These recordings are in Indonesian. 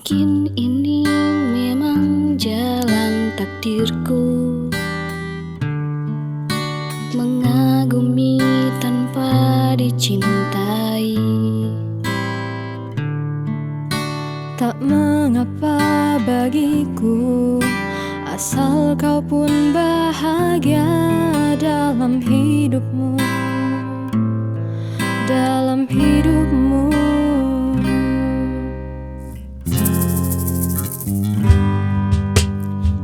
Mungkin ini memang jalan takdirku, mengagumi tanpa dicintai. Tak mengapa bagiku, asal kau pun bahagia dalam hidupmu, dalam hidupmu.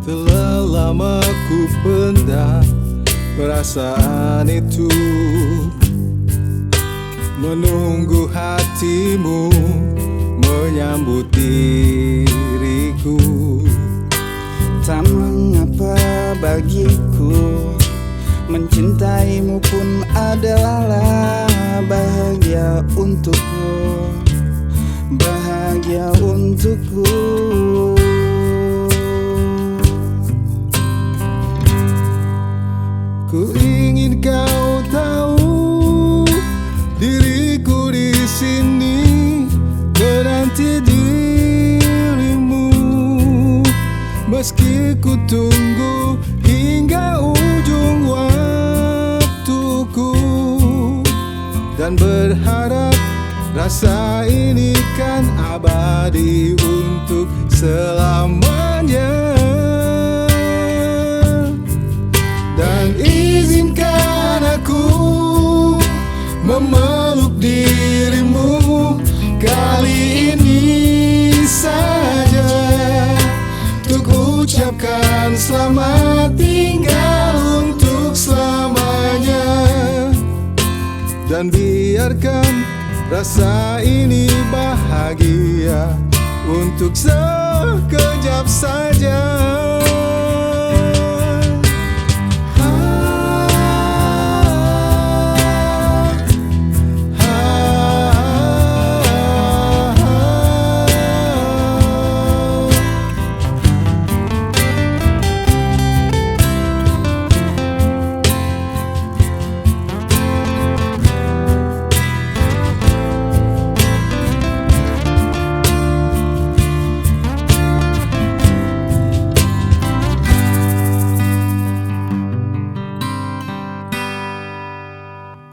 Telah lama ku pendam perasaan itu, menunggu hatimu menyambut diriku. Tak mengapa bagiku, mencintaimu pun adalah bahagia untukku, bahagia untukku. Ku ingin kau tahu, diriku di sini menanti dirimu, meski ku tunggu hingga ujung waktuku, dan berharap rasa ini kan abadi untuk selamanya. Dan izinkan aku memeluk dirimu kali ini saja, untuk ucapkan selamat tinggal untuk selamanya. Dan biarkan rasa ini bahagia untuk sekejap saja.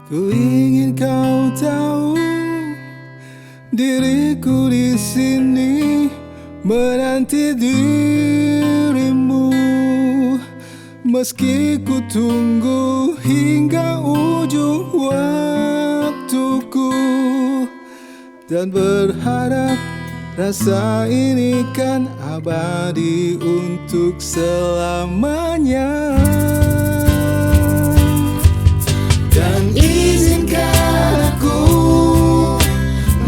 Ku ingin kau tahu, diriku di sini menanti dirimu, meski ku tunggu hingga ujung waktuku, dan berharap rasa ini kan abadi untuk selamanya. Dan izinkan aku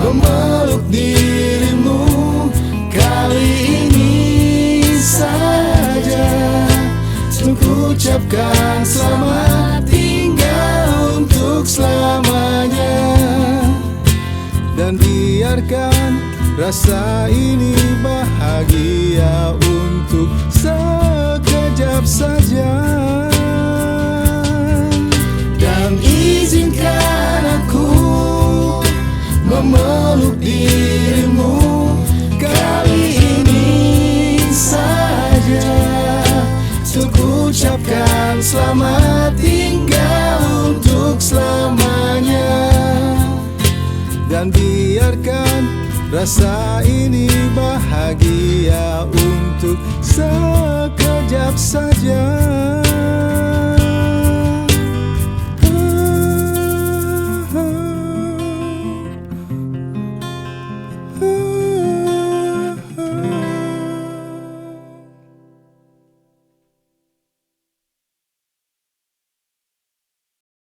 memeluk dirimu kali ini saja, untuk ucapkan selamat tinggal untuk selamanya. Dan biarkan rasa ini bahagia untuk sekejap saja. Dan izinkan aku memeluk dirimu kali ini saja, untuk ucapkan selamat tinggal untuk selamanya. Dan biarkan rasa ini bahagia untuk sekejap saja.